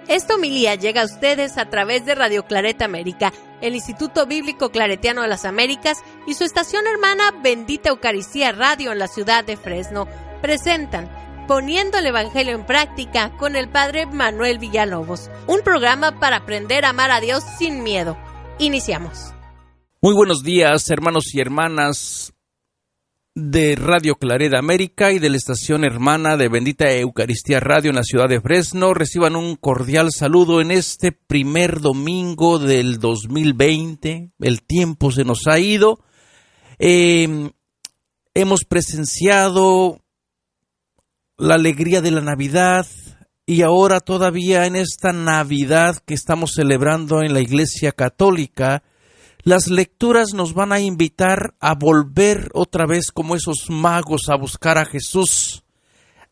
Esta homilía llega a ustedes a través de Radio Claret América, el Instituto Bíblico Claretiano de las Américas y su estación hermana Bendita Eucaristía Radio en la ciudad de Fresno. Presentan Poniendo el Evangelio en Práctica con el Padre Manuel Villalobos, un programa para aprender a amar a Dios sin miedo. Iniciamos. Muy buenos días, hermanos y hermanas de Radio Claret América y de la estación hermana de Bendita Eucaristía Radio en la ciudad de Fresno. Reciban un cordial saludo en este primer domingo del 2020. El tiempo se nos ha ido. Hemos presenciado la alegría de la Navidad y ahora todavía en esta Navidad que estamos celebrando en la Iglesia Católica, las lecturas nos van a invitar a volver otra vez como esos magos a buscar a Jesús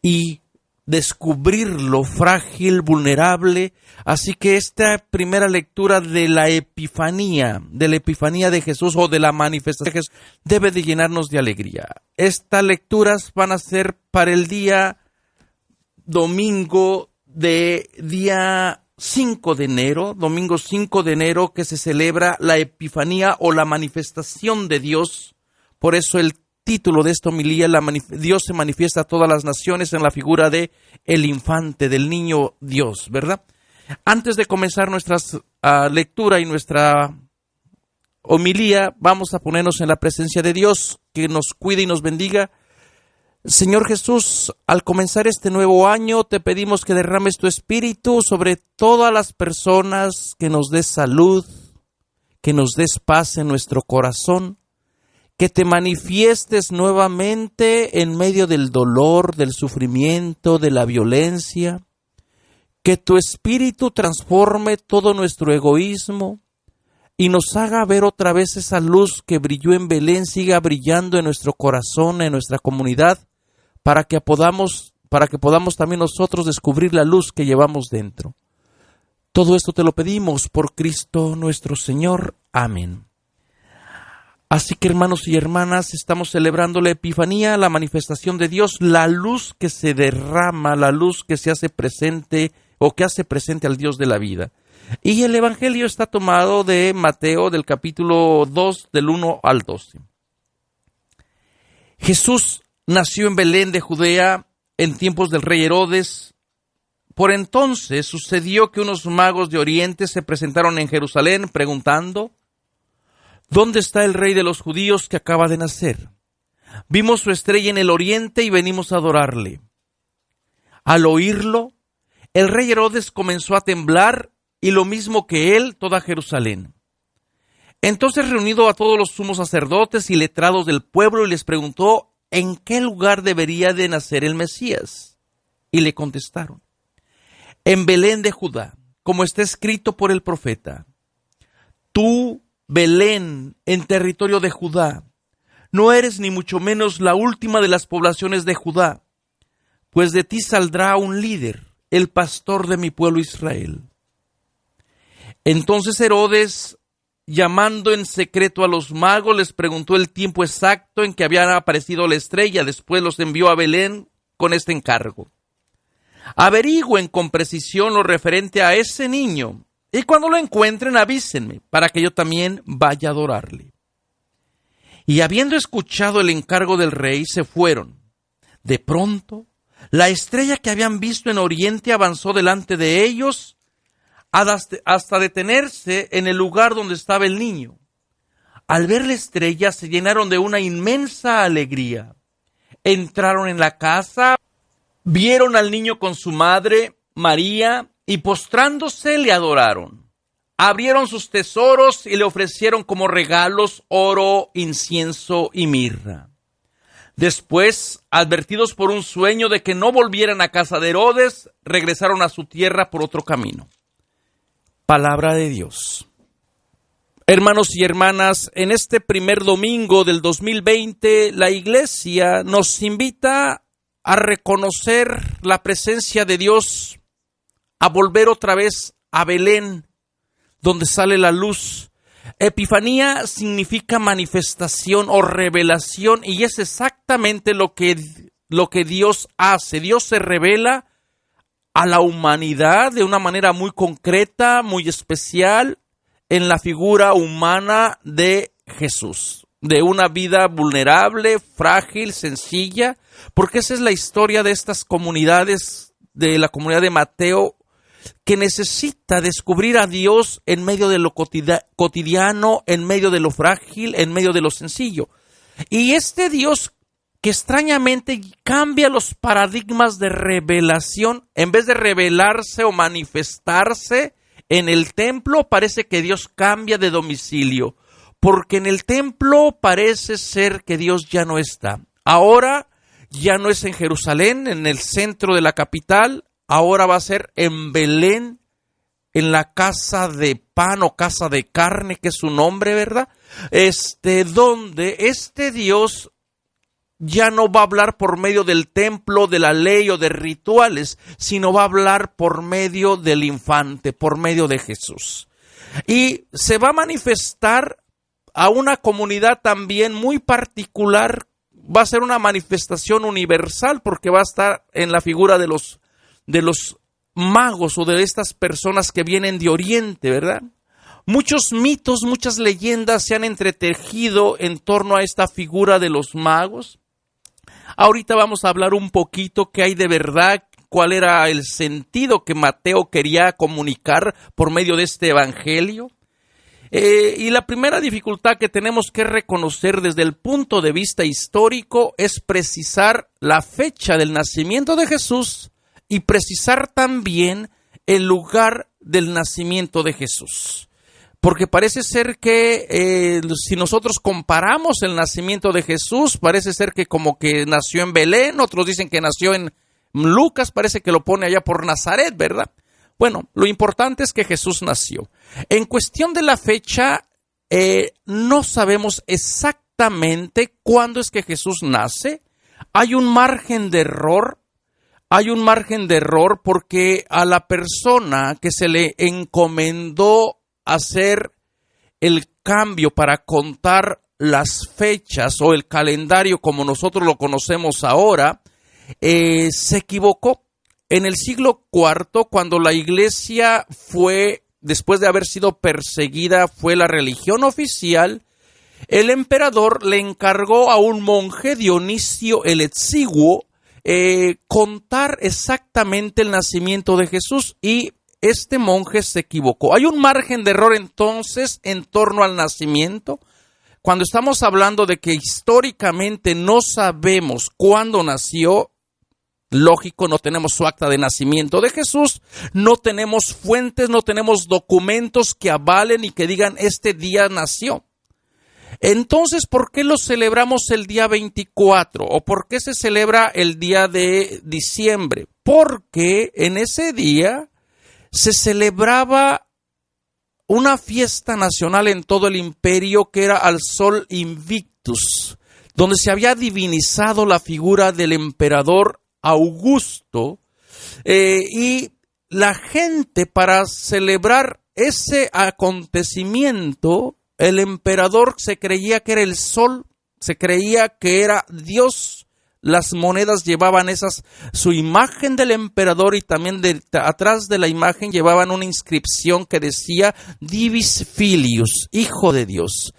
y descubrir lo frágil, vulnerable. Así que esta primera lectura de la Epifanía de Jesús o de la manifestación de Jesús debe de llenarnos de alegría. Estas lecturas van a ser para el día domingo de día 5 de enero, domingo 5 de enero, que se celebra la Epifanía o la manifestación de Dios. Por eso el título de esta homilía, Dios se manifiesta a todas las naciones en la figura de el infante, del niño Dios, ¿verdad? Antes de comenzar nuestra lectura y nuestra homilía, vamos a ponernos en la presencia de Dios, que nos cuide y nos bendiga. Señor Jesús, al comenzar este nuevo año, te pedimos que derrames tu espíritu sobre todas las personas, que nos des salud, que nos des paz en nuestro corazón, que te manifiestes nuevamente en medio del dolor, del sufrimiento, de la violencia, que tu espíritu transforme todo nuestro egoísmo y nos haga ver otra vez esa luz que brilló en Belén, siga brillando en nuestro corazón, en nuestra comunidad, para que podamos también nosotros descubrir la luz que llevamos dentro. Todo esto te lo pedimos por Cristo nuestro Señor. Amén. Así que, hermanos y hermanas, estamos celebrando la Epifanía, la manifestación de Dios, la luz que se derrama, la luz que se hace presente o que hace presente al Dios de la vida. Y el Evangelio está tomado de Mateo, del capítulo 2, del 1 al 12. Jesús nació en Belén de Judea en tiempos del rey Herodes. Por entonces sucedió que unos magos de Oriente se presentaron en Jerusalén preguntando: ¿dónde está el rey de los judíos que acaba de nacer? Vimos su estrella en el oriente y venimos a adorarle. Al oírlo, el rey Herodes comenzó a temblar y lo mismo que él, toda Jerusalén. Entonces reunido a todos los sumos sacerdotes y letrados del pueblo y les preguntó ¿en qué lugar debería de nacer el Mesías? Y le contestaron: en Belén de Judá, como está escrito por el profeta. Tú, Belén, en territorio de Judá, no eres ni mucho menos la última de las poblaciones de Judá, pues de ti saldrá un líder, el pastor de mi pueblo Israel. Entonces Herodes, llamando en secreto a los magos, les preguntó el tiempo exacto en que había aparecido la estrella. Después los envió a Belén con este encargo: averigüen con precisión lo referente a ese niño, y cuando lo encuentren avísenme, para que yo también vaya a adorarle. Y habiendo escuchado el encargo del rey, se fueron. De pronto, la estrella que habían visto en oriente avanzó delante de ellos, hasta detenerse en el lugar donde estaba el niño. Al ver la estrella se llenaron de una inmensa alegría. Entraron en la casa, vieron al niño con su madre, María, y postrándose le adoraron. Abrieron sus tesoros y le ofrecieron como regalos oro, incienso y mirra. Después, advertidos por un sueño de que no volvieran a casa de Herodes, regresaron a su tierra por otro camino. Palabra de Dios. Hermanos y hermanas, en este primer domingo del 2020, la Iglesia nos invita a reconocer la presencia de Dios, a volver otra vez a Belén, donde sale la luz. Epifanía significa manifestación o revelación, y es exactamente lo que Dios hace. Dios se revela a la humanidad de una manera muy concreta, muy especial, en la figura humana de Jesús, de una vida vulnerable, frágil, sencilla, porque esa es la historia de estas comunidades, de la comunidad de Mateo, que necesita descubrir a Dios en medio de lo cotidiano, en medio de lo frágil, en medio de lo sencillo. Y este Dios que extrañamente cambia los paradigmas de revelación, en vez de revelarse o manifestarse en el templo, parece que Dios cambia de domicilio, porque en el templo parece ser que Dios ya no está. Ahora ya no es en Jerusalén, en el centro de la capital, ahora va a ser en Belén, en la casa de pan o casa de carne, que es su nombre, ¿verdad? Donde este Dios ya no va a hablar por medio del templo, de la ley o de rituales, sino va a hablar por medio del infante, por medio de Jesús. Y se va a manifestar a una comunidad también muy particular, va a ser una manifestación universal, porque va a estar en la figura de los magos o de estas personas que vienen de Oriente, ¿verdad? Muchos mitos, muchas leyendas se han entretejido en torno a esta figura de los magos. Ahorita vamos a hablar un poquito qué hay de verdad, cuál era el sentido que Mateo quería comunicar por medio de este evangelio. Y la primera dificultad que tenemos que reconocer desde el punto de vista histórico es precisar la fecha del nacimiento de Jesús y precisar también el lugar del nacimiento de Jesús. Porque parece ser que si nosotros comparamos el nacimiento de Jesús, parece ser que como que nació en Belén, otros dicen que nació en Lucas, parece que lo pone allá por Nazaret, ¿verdad? Bueno, lo importante es que Jesús nació. En cuestión de la fecha, no sabemos exactamente cuándo es que Jesús nace. Hay un margen de error. Hay un margen de error porque a la persona que se le encomendó hacer el cambio para contar las fechas o el calendario como nosotros lo conocemos ahora, se equivocó. En el siglo IV, cuando la iglesia fue, después de haber sido perseguida, fue la religión oficial, el emperador le encargó a un monje, Dionisio el Exiguo, contar exactamente el nacimiento de Jesús, y este monje se equivocó. Hay un margen de error entonces en torno al nacimiento. Cuando estamos hablando de que históricamente no sabemos cuándo nació, lógico, no tenemos su acta de nacimiento de Jesús, no tenemos fuentes, no tenemos documentos que avalen y que digan este día nació. Entonces, ¿por qué lo celebramos el día 24? ¿O por qué se celebra el día de diciembre? Porque en ese día se celebraba una fiesta nacional en todo el imperio que era al Sol Invictus, donde se había divinizado la figura del emperador Augusto, y la gente, para celebrar ese acontecimiento, el emperador se creía que era el sol, se creía que era Dios. Las monedas llevaban su imagen del emperador, y también atrás de la imagen llevaban una inscripción que decía Divis Filius, Hijo de Dios.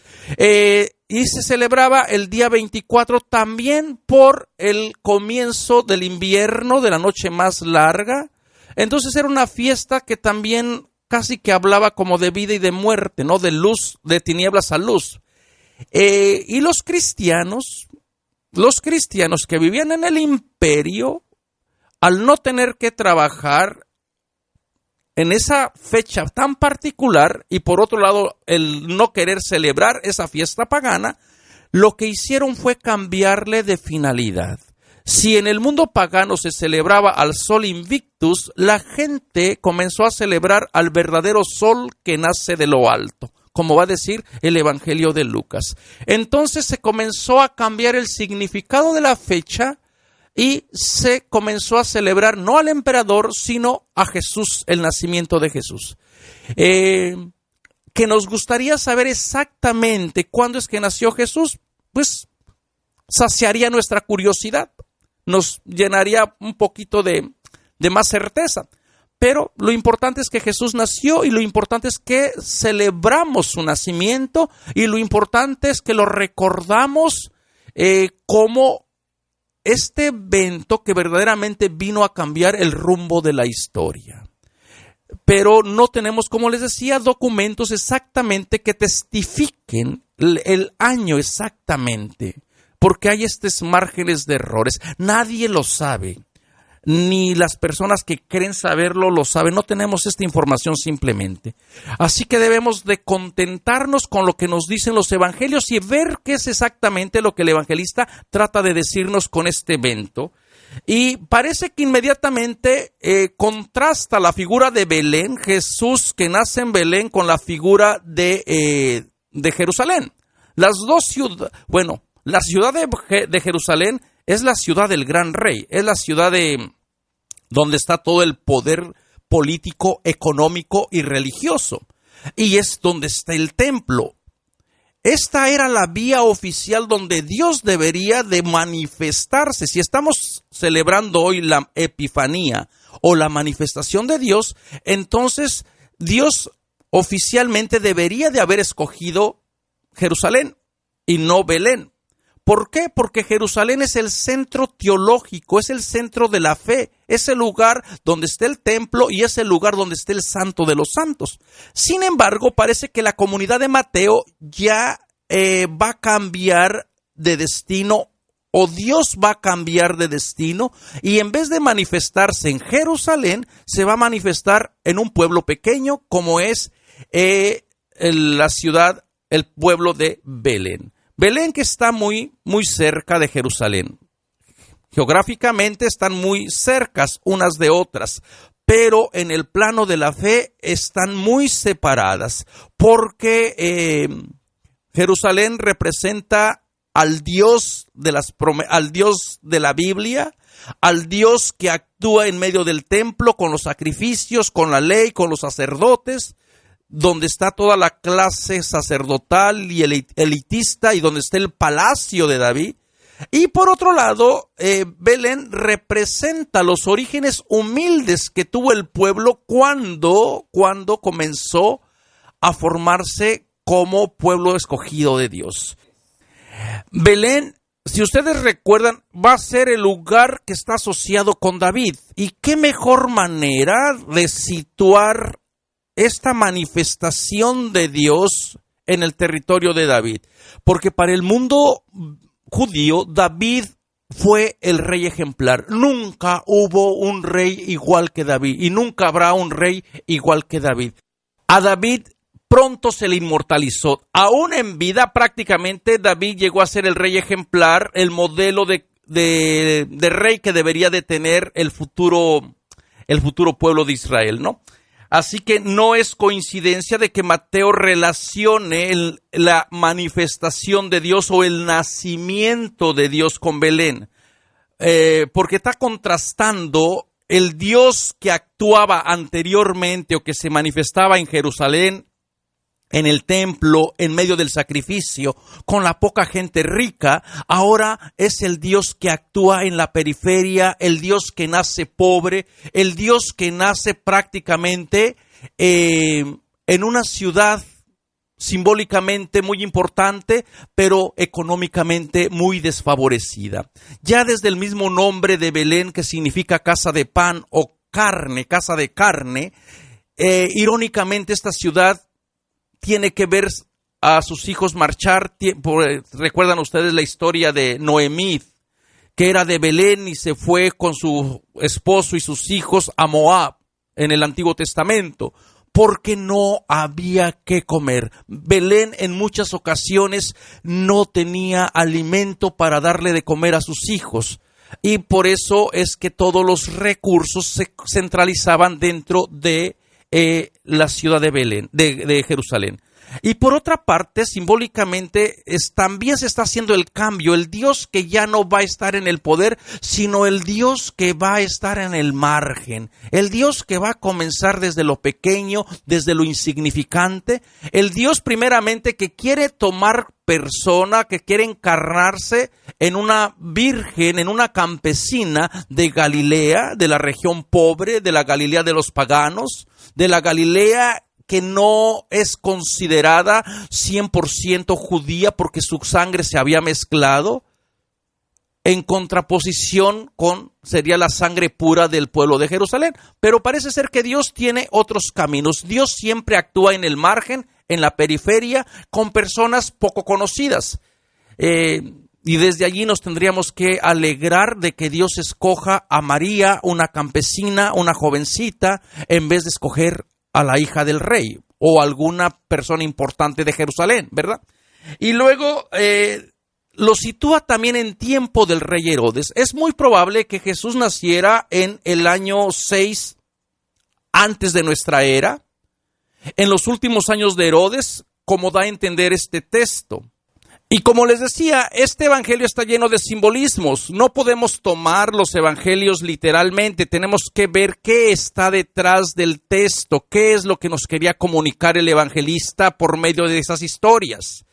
Y se celebraba el día 24 también por el comienzo del invierno, de la noche más larga. Entonces era una fiesta que también casi que hablaba como de vida y de muerte, ¿no? De luz, de tinieblas a luz. Y los cristianos que vivían en el imperio, al no tener que trabajar en esa fecha tan particular, y por otro lado el no querer celebrar esa fiesta pagana, lo que hicieron fue cambiarle de finalidad. Si en el mundo pagano se celebraba al Sol Invictus, la gente comenzó a celebrar al verdadero sol que nace de lo alto, como va a decir el Evangelio de Lucas. Entonces se comenzó a cambiar el significado de la fecha y se comenzó a celebrar no al emperador, sino a Jesús, el nacimiento de Jesús. Que nos gustaría saber exactamente cuándo es que nació Jesús, pues saciaría nuestra curiosidad, nos llenaría un poquito de de más certeza. Pero lo importante es que Jesús nació y lo importante es que celebramos su nacimiento y lo importante es que lo recordamos como este evento que verdaderamente vino a cambiar el rumbo de la historia. Pero no tenemos, como les decía, documentos exactamente que testifiquen el año exactamente, porque hay estos márgenes de errores. Nadie lo sabe, ni las personas que creen saberlo lo saben. No tenemos esta información simplemente. Así que debemos de contentarnos con lo que nos dicen los evangelios y ver qué es exactamente lo que el evangelista trata de decirnos con este evento. Y parece que inmediatamente contrasta la figura de Belén, Jesús que nace en Belén, con la figura de Jerusalén. Las dos ciudades, bueno, la ciudad de Jerusalén es la ciudad del gran rey, es la ciudad donde está todo el poder político, económico y religioso. Y es donde está el templo. Esta era la vía oficial donde Dios debería de manifestarse. Si estamos celebrando hoy la Epifanía o la manifestación de Dios, entonces Dios oficialmente debería de haber escogido Jerusalén y no Belén. ¿Por qué? Porque Jerusalén es el centro teológico, es el centro de la fe, es el lugar donde está el templo y es el lugar donde está el santo de los santos. Sin embargo, parece que la comunidad de Mateo ya va a cambiar de destino, o Dios va a cambiar de destino, y en vez de manifestarse en Jerusalén, se va a manifestar en un pueblo pequeño como es la ciudad, el pueblo de Belén. Belén, que está muy, muy cerca de Jerusalén. Geográficamente están muy cercas unas de otras, pero en el plano de la fe están muy separadas, porque Jerusalén representa al Dios al Dios de la Biblia, al Dios que actúa en medio del templo con los sacrificios, con la ley, con los sacerdotes, donde está toda la clase sacerdotal y elitista y donde está el palacio de David. Y por otro lado, Belén representa los orígenes humildes que tuvo el pueblo cuando comenzó a formarse como pueblo escogido de Dios. Belén, si ustedes recuerdan, va a ser el lugar que está asociado con David. ¿Y qué mejor manera de situar esta manifestación de Dios en el territorio de David? Porque para el mundo judío, David fue el rey ejemplar. Nunca hubo un rey igual que David y nunca habrá un rey igual que David. A David pronto se le inmortalizó. Aún en vida, prácticamente, David llegó a ser el rey ejemplar, el modelo de rey que debería de tener el futuro pueblo de Israel, ¿no? Así que no es coincidencia de que Mateo relacione la manifestación de Dios o el nacimiento de Dios con Belén, porque está contrastando el Dios que actuaba anteriormente o que se manifestaba en Jerusalén, en el templo, en medio del sacrificio, con la poca gente rica. Ahora es el Dios que actúa en la periferia, el Dios que nace pobre, el Dios que nace prácticamente en una ciudad simbólicamente muy importante, pero económicamente muy desfavorecida. Ya desde el mismo nombre de Belén, que significa casa de pan o carne, casa de carne, irónicamente esta ciudad tiene que ver a sus hijos marchar. Recuerdan ustedes la historia de Noemí, que era de Belén y se fue con su esposo y sus hijos a Moab en el Antiguo Testamento, porque no había que comer. Belén en muchas ocasiones no tenía alimento para darle de comer a sus hijos, y por eso es que todos los recursos se centralizaban dentro de la ciudad de Belén, de Jerusalén. Y por otra parte, simbólicamente, también se está haciendo el cambio, el Dios que ya no va a estar en el poder, sino el Dios que va a estar en el margen, el Dios que va a comenzar desde lo pequeño, desde lo insignificante, el Dios primeramente que quiere tomar persona, que quiere encarnarse en una virgen, en una campesina de Galilea, de la región pobre, de la Galilea de los paganos, de la Galilea que no es considerada 100% judía porque su sangre se había mezclado, en contraposición con, sería la sangre pura del pueblo de Jerusalén. Pero parece ser que Dios tiene otros caminos. Dios siempre actúa en el margen, en la periferia, con personas poco conocidas. Y desde allí nos tendríamos que alegrar de que Dios escoja a María, una campesina, una jovencita, en vez de escoger a la hija del rey o alguna persona importante de Jerusalén, ¿verdad? Y luego lo sitúa también en tiempo del rey Herodes. Es muy probable que Jesús naciera en el año 6 antes de nuestra era, en los últimos años de Herodes, como da a entender este texto. Y como les decía, este evangelio está lleno de simbolismos. No podemos tomar los evangelios literalmente. Tenemos que ver qué está detrás del texto, qué es lo que nos quería comunicar el evangelista por medio de esas historias.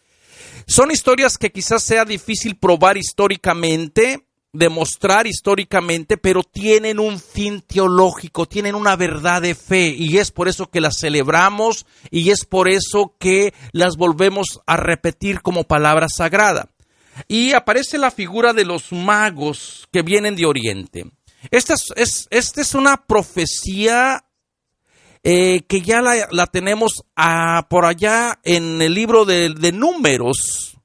Son historias que quizás sea difícil probar históricamente, demostrar históricamente, pero tienen un fin teológico, tienen una verdad de fe, y es por eso que las celebramos y es por eso que las volvemos a repetir como palabra sagrada. Y aparece la figura de los magos que vienen de Oriente. Esta es una profecía que ya la tenemos por allá en el libro de Números,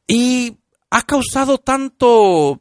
y ha causado tanto,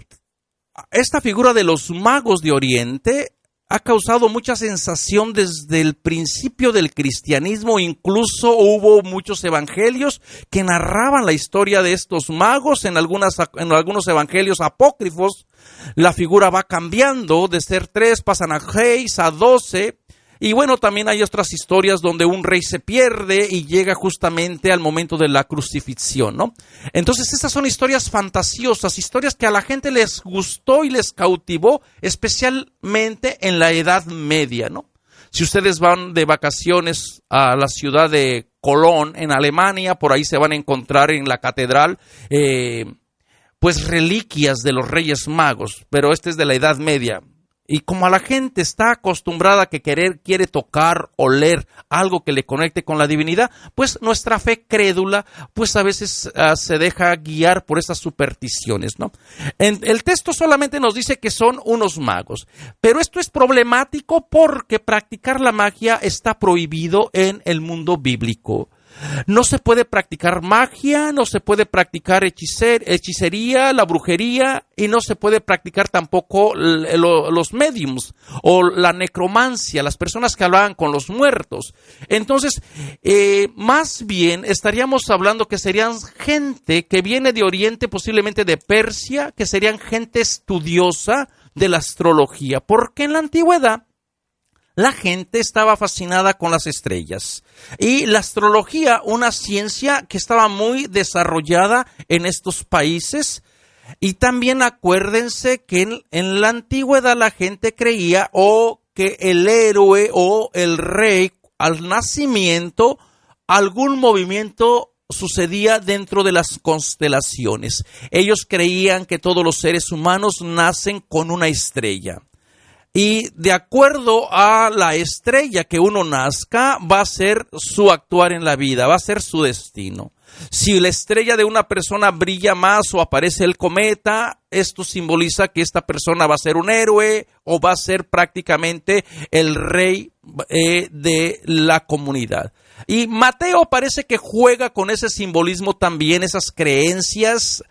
esta figura de los magos de Oriente ha causado mucha sensación desde el principio del cristianismo. Incluso hubo muchos evangelios que narraban la historia de estos magos. En algunos evangelios apócrifos la figura va cambiando, de ser 3 pasan a 6, a 12. Y bueno, también hay otras historias donde un rey se pierde y llega justamente al momento de la crucifixión, ¿no? Entonces, estas son historias fantasiosas, historias que a la gente les gustó y les cautivó, especialmente en la Edad Media, ¿no? Si ustedes van de vacaciones a la ciudad de Colón, en Alemania, por ahí se van a encontrar en la catedral, pues reliquias de los Reyes Magos, pero este es de la Edad Media. Y como a la gente está acostumbrada a que quiere tocar, oler algo que le conecte con la divinidad, pues nuestra fe crédula, pues a veces se deja guiar por esas supersticiones, ¿no? El texto solamente nos dice que son unos magos, pero esto es problemático porque practicar la magia está prohibido en el mundo bíblico. No se puede practicar magia, no se puede practicar hechicería, la brujería, y no se puede practicar tampoco los médiums o la necromancia, las personas que hablaban con los muertos. Entonces, más bien estaríamos hablando que serían gente que viene de Oriente, posiblemente de Persia, que serían gente estudiosa de la astrología, porque en la antigüedad la gente estaba fascinada con las estrellas y la astrología, una ciencia que estaba muy desarrollada en estos países. Y también acuérdense que en la antigüedad la gente creía que el héroe o el rey al nacimiento, algún movimiento sucedía dentro de las constelaciones. Ellos creían que todos los seres humanos nacen con una estrella. Y de acuerdo a la estrella que uno nazca, va a ser su actuar en la vida, va a ser su destino. Si la estrella de una persona brilla más o aparece el cometa, esto simboliza que esta persona va a ser un héroe o va a ser prácticamente el rey de la comunidad. Y Mateo parece que juega con ese simbolismo también, esas creencias,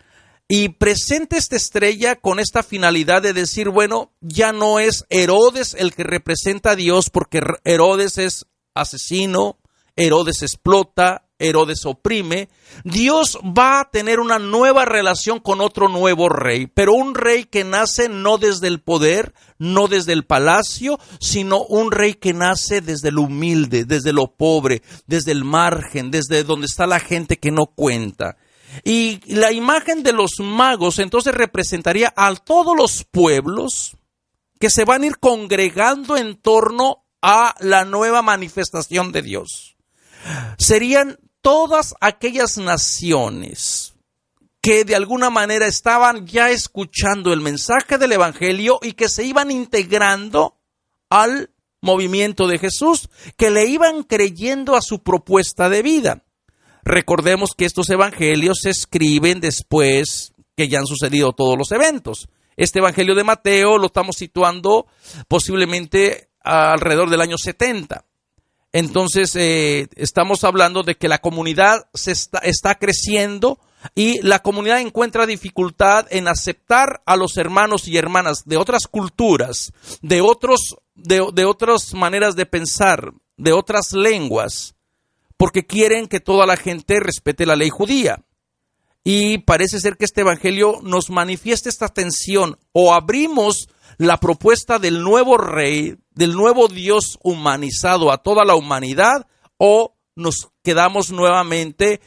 y presenta esta estrella con esta finalidad de decir, bueno, ya no es Herodes el que representa a Dios, porque Herodes es asesino, Herodes explota, Herodes oprime, Dios va a tener una nueva relación con otro nuevo rey, pero un rey que nace no desde el poder, no desde el palacio, sino un rey que nace desde lo humilde, desde lo pobre, desde el margen, desde donde está la gente que no cuenta. Y la imagen de los magos entonces representaría a todos los pueblos que se van a ir congregando en torno a la nueva manifestación de Dios. Serían todas aquellas naciones que de alguna manera estaban ya escuchando el mensaje del Evangelio y que se iban integrando al movimiento de Jesús, que le iban creyendo a su propuesta de vida. Recordemos que estos evangelios se escriben después que ya han sucedido todos los eventos. Este evangelio de Mateo lo estamos situando posiblemente alrededor del año 70. Entonces estamos hablando de que la comunidad está creciendo y la comunidad encuentra dificultad en aceptar a los hermanos y hermanas de otras culturas, de otras maneras de pensar, de otras lenguas, porque quieren que toda la gente respete la ley judía. Y parece ser que este evangelio nos manifiesta esta tensión: o abrimos la propuesta del nuevo rey, del nuevo Dios humanizado a toda la humanidad, o nos quedamos nuevamente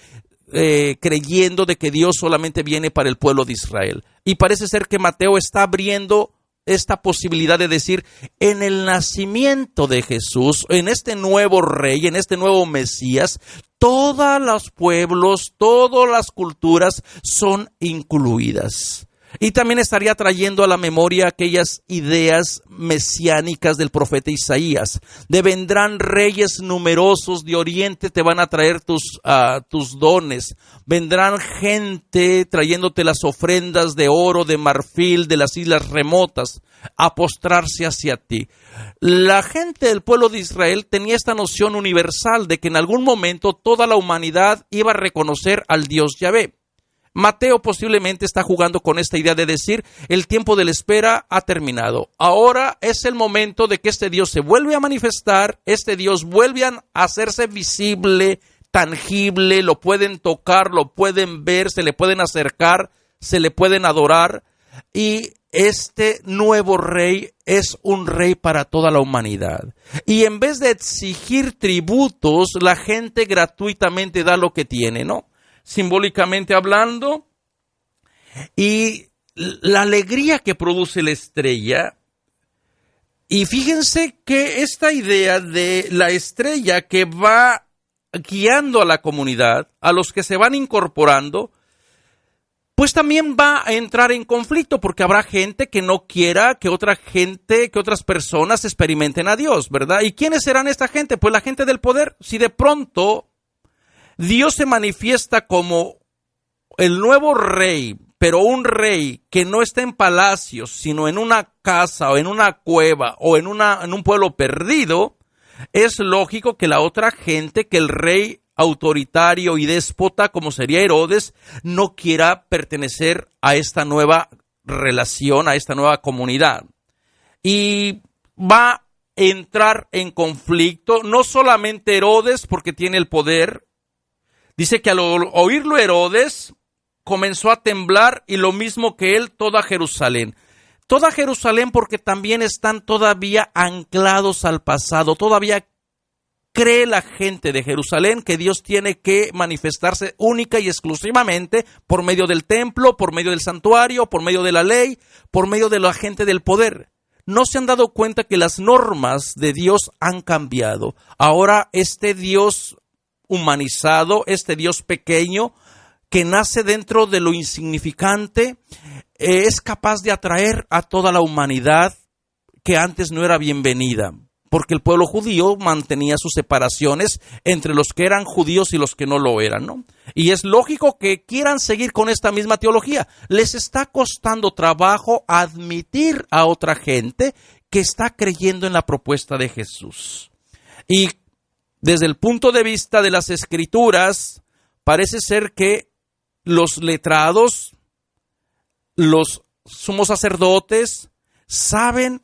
creyendo de que Dios solamente viene para el pueblo de Israel. Y parece ser que Mateo está abriendo esta posibilidad de decir, en el nacimiento de Jesús, en este nuevo rey, en este nuevo Mesías, todos los pueblos, todas las culturas son incluidas. Y también estaría trayendo a la memoria aquellas ideas mesiánicas del profeta Isaías, de vendrán reyes numerosos de oriente, te van a traer tus dones, vendrán gente trayéndote las ofrendas de oro, de marfil, de las islas remotas, a postrarse hacia ti. La gente del pueblo de Israel tenía esta noción universal de que en algún momento toda la humanidad iba a reconocer al Dios Yahvé. Mateo posiblemente está jugando con esta idea de decir, el tiempo de la espera ha terminado. Ahora es el momento de que este Dios se vuelve a manifestar, este Dios vuelve a hacerse visible, tangible, lo pueden tocar, lo pueden ver, se le pueden acercar, se le pueden adorar. Y este nuevo rey es un rey para toda la humanidad. Y en vez de exigir tributos, la gente gratuitamente da lo que tiene, ¿no? Simbólicamente hablando, y la alegría que produce la estrella. Y fíjense que esta idea de la estrella que va guiando a la comunidad, a los que se van incorporando, pues también va a entrar en conflicto, porque habrá gente que no quiera que otras personas experimenten a Dios, ¿verdad? ¿Y quiénes serán esta gente? Pues la gente del poder. Si de pronto Dios se manifiesta como el nuevo rey, pero un rey que no está en palacios, sino en una casa o en una cueva o en un pueblo perdido, es lógico que la otra gente, que el rey autoritario y déspota como sería Herodes, no quiera pertenecer a esta nueva relación, a esta nueva comunidad. Y va a entrar en conflicto no solamente Herodes porque tiene el poder. Dice que al oírlo Herodes comenzó a temblar, y lo mismo que él, toda Jerusalén. Toda Jerusalén, porque también están todavía anclados al pasado. Todavía cree la gente de Jerusalén que Dios tiene que manifestarse única y exclusivamente por medio del templo, por medio del santuario, por medio de la ley, por medio de la gente del poder. No se han dado cuenta que las normas de Dios han cambiado. Ahora este Dios humanizado, este Dios pequeño que nace dentro de lo insignificante, es capaz de atraer a toda la humanidad que antes no era bienvenida, porque el pueblo judío mantenía sus separaciones entre los que eran judíos y los que no lo eran, ¿no? Y es lógico que quieran seguir con esta misma teología. Les está costando trabajo admitir a otra gente que está creyendo en la propuesta de Jesús. Y desde el punto de vista de las Escrituras, parece ser que los letrados, los sumos sacerdotes, saben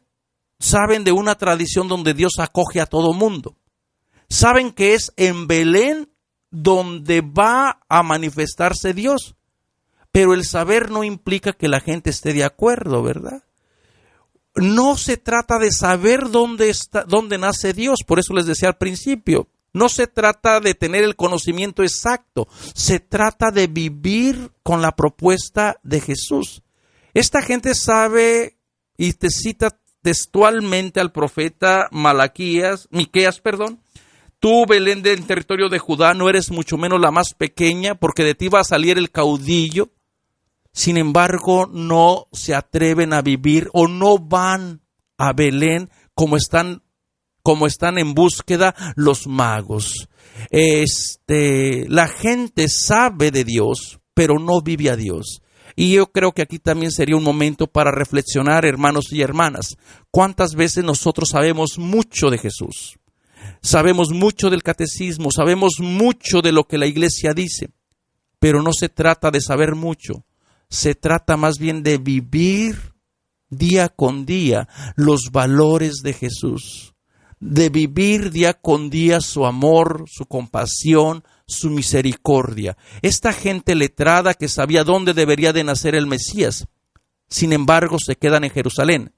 de una tradición donde Dios acoge a todo mundo. Saben que es en Belén donde va a manifestarse Dios. Pero el saber no implica que la gente esté de acuerdo, ¿verdad? No se trata de saber dónde nace Dios, por eso les decía al principio. No se trata de tener el conocimiento exacto, se trata de vivir con la propuesta de Jesús. Esta gente sabe, y te cita textualmente al profeta Miqueas, tú, Belén del territorio de Judá, no eres mucho menos la más pequeña, porque de ti va a salir el caudillo. Sin embargo, no se atreven a vivir o no van a Belén como están en búsqueda los magos. La gente sabe de Dios, pero no vive a Dios. Y yo creo que aquí también sería un momento para reflexionar, hermanos y hermanas. ¿Cuántas veces nosotros sabemos mucho de Jesús? Sabemos mucho del catecismo, sabemos mucho de lo que la iglesia dice, pero no se trata de saber mucho. Se trata más bien de vivir día con día los valores de Jesús, de vivir día con día su amor, su compasión, su misericordia. Esta gente letrada que sabía dónde debería de nacer el Mesías, sin embargo se quedan en Jerusalén,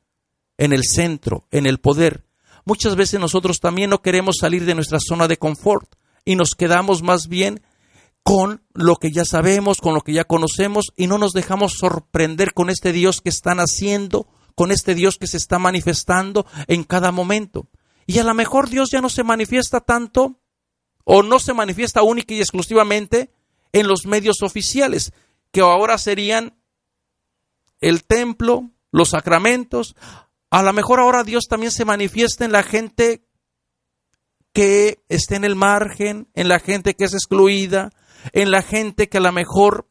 en el centro, en el poder. Muchas veces nosotros también no queremos salir de nuestra zona de confort y nos quedamos más bien con lo que ya sabemos, con lo que ya conocemos, y no nos dejamos sorprender con este Dios que están haciendo, con este Dios que se está manifestando en cada momento. Y a lo mejor Dios ya no se manifiesta tanto, o no se manifiesta única y exclusivamente en los medios oficiales, que ahora serían el templo, los sacramentos. A lo mejor ahora Dios también se manifiesta en la gente que está en el margen, en la gente que es excluida, en la gente que a lo mejor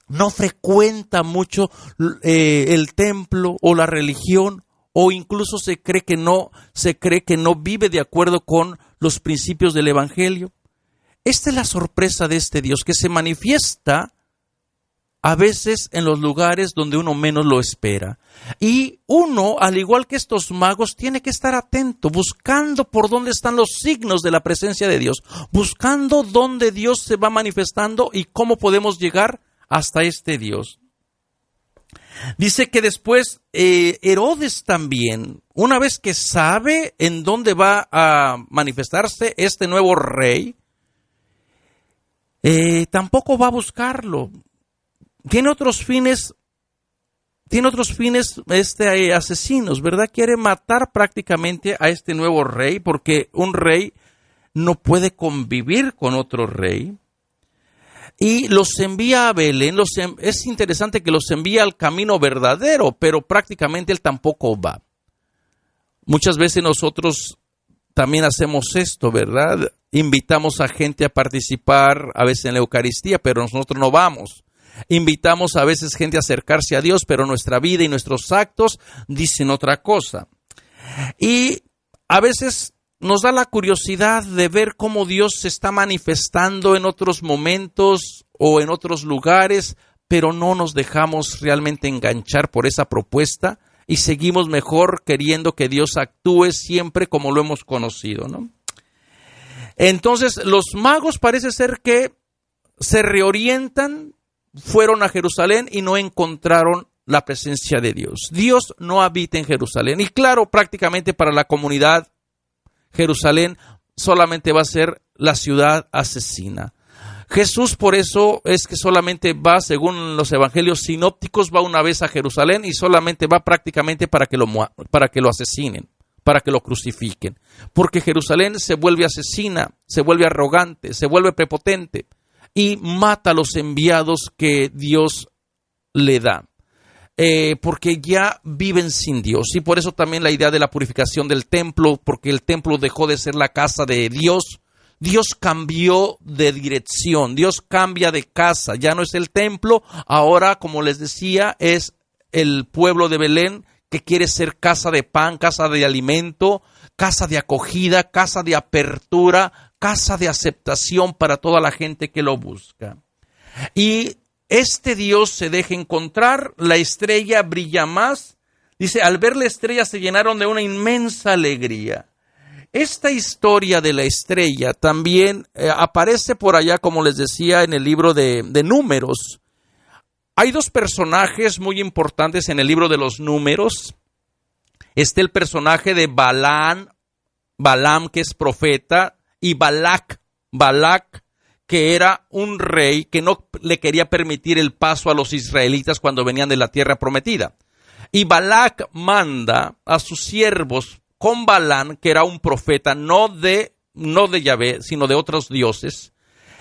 no frecuenta mucho el templo o la religión, o incluso se cree que no vive de acuerdo con los principios del Evangelio. Esta es la sorpresa de este Dios, que se manifiesta a veces en los lugares donde uno menos lo espera. Y uno, al igual que estos magos, tiene que estar atento, buscando por dónde están los signos de la presencia de Dios, buscando dónde Dios se va manifestando y cómo podemos llegar hasta este Dios. Dice que después Herodes también, una vez que sabe en dónde va a manifestarse este nuevo rey, tampoco va a buscarlo. Tiene otros fines asesinos, ¿verdad? Quiere matar prácticamente a este nuevo rey, porque un rey no puede convivir con otro rey. Y los envía a Belén. Es interesante que los envía al camino verdadero, pero prácticamente él tampoco va. Muchas veces nosotros también hacemos esto, ¿verdad? Invitamos a gente a participar, a veces en la Eucaristía, pero nosotros no vamos. Invitamos a veces gente a acercarse a Dios, pero nuestra vida y nuestros actos dicen otra cosa. Y a veces nos da la curiosidad de ver cómo Dios se está manifestando en otros momentos o en otros lugares, pero no nos dejamos realmente enganchar por esa propuesta y seguimos mejor queriendo que Dios actúe siempre como lo hemos conocido, ¿no? Entonces, los magos parece ser que se reorientan, fueron a Jerusalén y no encontraron la presencia de Dios. Dios no habita en Jerusalén. Y claro, prácticamente para la comunidad, Jerusalén solamente va a ser la ciudad asesina. Jesús por eso es que solamente va, según los evangelios sinópticos, va una vez a Jerusalén y solamente va prácticamente para que lo asesinen, para que lo crucifiquen. Porque Jerusalén se vuelve asesina, se vuelve arrogante, se vuelve prepotente y mata a los enviados que Dios le da. Porque ya viven sin Dios. Y por eso también la idea de la purificación del templo, porque el templo dejó de ser la casa de Dios. Dios cambió de dirección, Dios cambia de casa, ya no es el templo, ahora, como les decía, es el pueblo de Belén que quiere ser casa de pan, casa de alimento, casa de acogida, casa de apertura, casa de aceptación para toda la gente que lo busca. Y este Dios se deja encontrar, la estrella brilla más. Dice, al ver la estrella se llenaron de una inmensa alegría. esta historia de la estrella también aparece por allá, como les decía, en el libro de Números. Hay dos personajes muy importantes en el libro de los Números. Está el personaje de Balaam, que es profeta, y Balac, que era un rey que no le quería permitir el paso a los israelitas cuando venían de la tierra prometida. Y Balac manda a sus siervos con Balaam, que era un profeta, no de Yahvé, sino de otros dioses,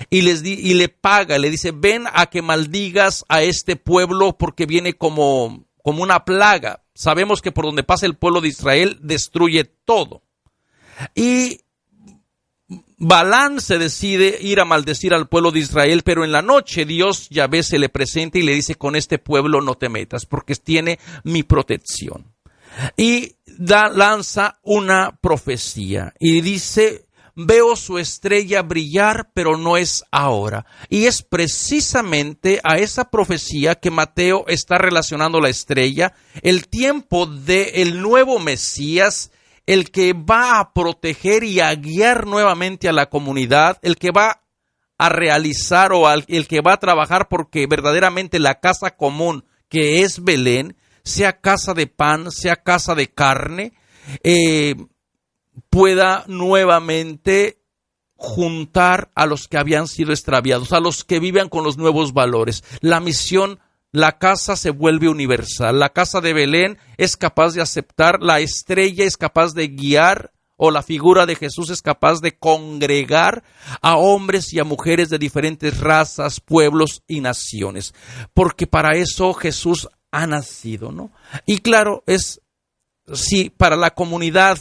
y le paga, le dice, ven a que maldigas a este pueblo porque viene como una plaga. Sabemos que por donde pasa el pueblo de Israel destruye todo. Y Balaam se decide ir a maldecir al pueblo de Israel, pero en la noche Dios Yahvé se le presenta y le dice, con este pueblo no te metas porque tiene mi protección. Y lanza una profecía y dice, veo su estrella brillar, pero no es ahora. Y es precisamente a esa profecía que Mateo está relacionando la estrella, el tiempo del nuevo Mesías, el que va a proteger y a guiar nuevamente a la comunidad, el que va a realizar el que va a trabajar porque verdaderamente la casa común que es Belén, sea casa de pan, sea casa de carne, pueda nuevamente juntar a los que habían sido extraviados, a los que vivan con los nuevos valores. La misión, la casa se vuelve universal. La casa de Belén es capaz de aceptar, la estrella es capaz de guiar, o la figura de Jesús es capaz de congregar a hombres y a mujeres de diferentes razas, pueblos y naciones. Porque para eso Jesús ha nacido, ¿no? Y claro, si para la comunidad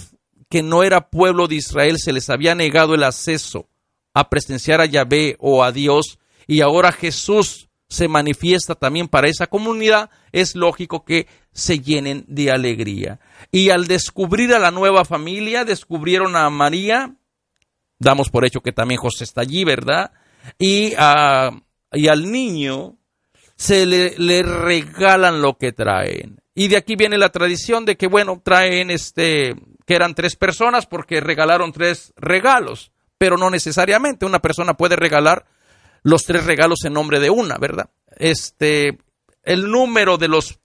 que no era pueblo de Israel se les había negado el acceso a presenciar a Yahvé o a Dios, y ahora Jesús se manifiesta también para esa comunidad, es lógico que se llenen de alegría. Y al descubrir a la nueva familia, descubrieron a María, damos por hecho que también José está allí, ¿verdad? Y al niño se le regalan lo que traen. Y de aquí viene la tradición de que, traen que eran 3 personas porque regalaron 3 regalos, pero no necesariamente. Una persona puede regalar los 3 regalos en nombre de una, ¿verdad? El número de los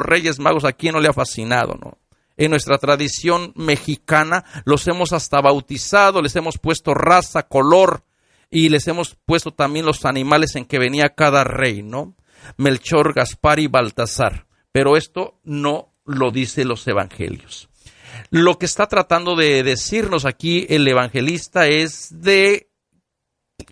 Reyes Magos, ¿a quién no le ha fascinado, no? En nuestra tradición mexicana los hemos hasta bautizado, les hemos puesto raza, color, y les hemos puesto también los animales en que venía cada rey, ¿no? Melchor, Gaspar y Baltasar. Pero esto no lo dicen los evangelios. Lo que está tratando de decirnos aquí el evangelista es de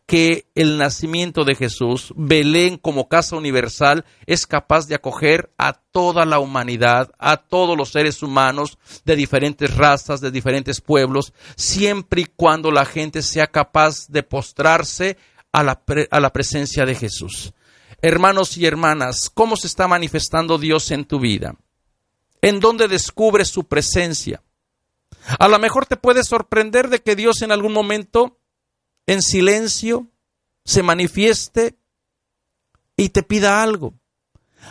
que el nacimiento de Jesús, Belén como casa universal, es capaz de acoger a toda la humanidad, a todos los seres humanos de diferentes razas, de diferentes pueblos, siempre y cuando la gente sea capaz de postrarse a la presencia de Jesús. Hermanos y hermanas, ¿cómo se está manifestando Dios en tu vida? ¿En dónde descubres su presencia? A lo mejor te puede sorprender de que Dios en algún momento, en silencio, se manifieste y te pida algo.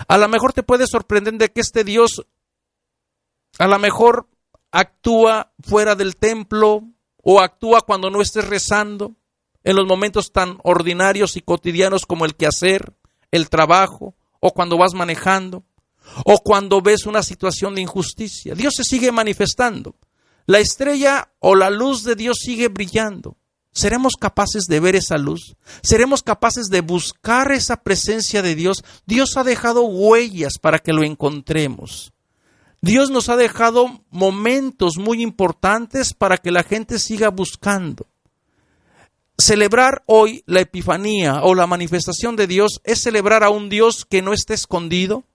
A lo mejor te puede sorprender de que este Dios a lo mejor actúa fuera del templo o actúa cuando no estés rezando, en los momentos tan ordinarios y cotidianos como el quehacer, el trabajo, o cuando vas manejando, o cuando ves una situación de injusticia. Dios se sigue manifestando. La estrella o la luz de Dios sigue brillando. ¿Seremos capaces de ver esa luz? ¿Seremos capaces de buscar esa presencia de Dios? Dios ha dejado huellas para que lo encontremos. Dios nos ha dejado momentos muy importantes para que la gente siga buscando. Celebrar hoy la Epifanía o la manifestación de Dios es celebrar a un Dios que no está escondido,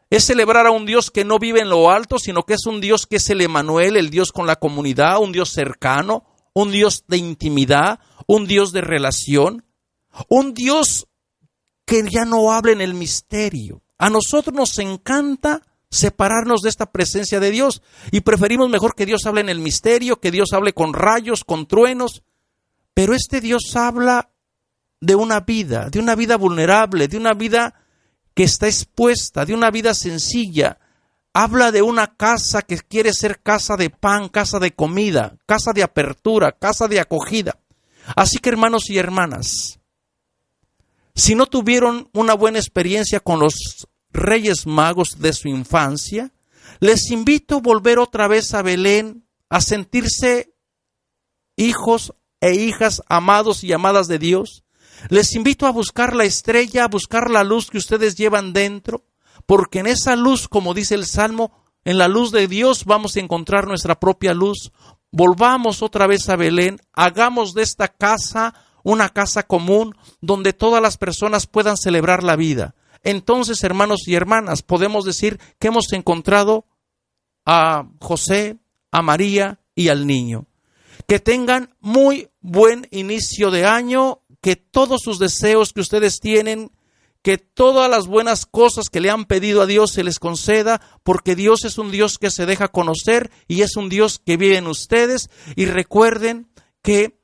es celebrar a un Dios que no vive en lo alto, sino que es un Dios que es el Emanuel, el Dios con la comunidad, un Dios cercano, un Dios de intimidad, un Dios de relación, un Dios que ya no habla en el misterio. A nosotros nos encanta separarnos de esta presencia de Dios y preferimos mejor que Dios hable en el misterio, que Dios hable con rayos, con truenos. Pero este Dios habla de una vida vulnerable, de una vida que está expuesta, de una vida sencilla, habla de una casa que quiere ser casa de pan, casa de comida, casa de apertura, casa de acogida. Así que, hermanos y hermanas, si no tuvieron una buena experiencia con los Reyes Magos de su infancia, les invito a volver otra vez a Belén, a sentirse hijos e hijas amados y amadas de Dios. Les invito a buscar la estrella, a buscar la luz que ustedes llevan dentro, porque en esa luz, como dice el Salmo, en la luz de Dios vamos a encontrar nuestra propia luz. Volvamos otra vez a Belén, hagamos de esta casa una casa común donde todas las personas puedan celebrar la vida. Entonces, hermanos y hermanas, podemos decir que hemos encontrado a José, a María y al niño. Que tengan muy buen inicio de año, que todos sus deseos que ustedes tienen, que todas las buenas cosas que le han pedido a Dios se les conceda, porque Dios es un Dios que se deja conocer y es un Dios que vive en ustedes. Y recuerden que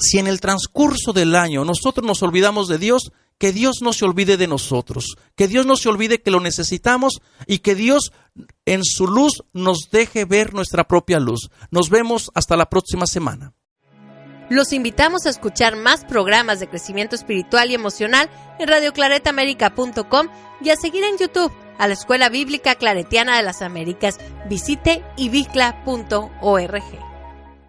si en el transcurso del año nosotros nos olvidamos de Dios, que Dios no se olvide de nosotros, que Dios no se olvide que lo necesitamos y que Dios en su luz nos deje ver nuestra propia luz. Nos vemos hasta la próxima semana. Los invitamos a escuchar más programas de crecimiento espiritual y emocional en radioclaretaamerica.com y a seguir en YouTube a la Escuela Bíblica Claretiana de las Américas. Visite ibicla.org.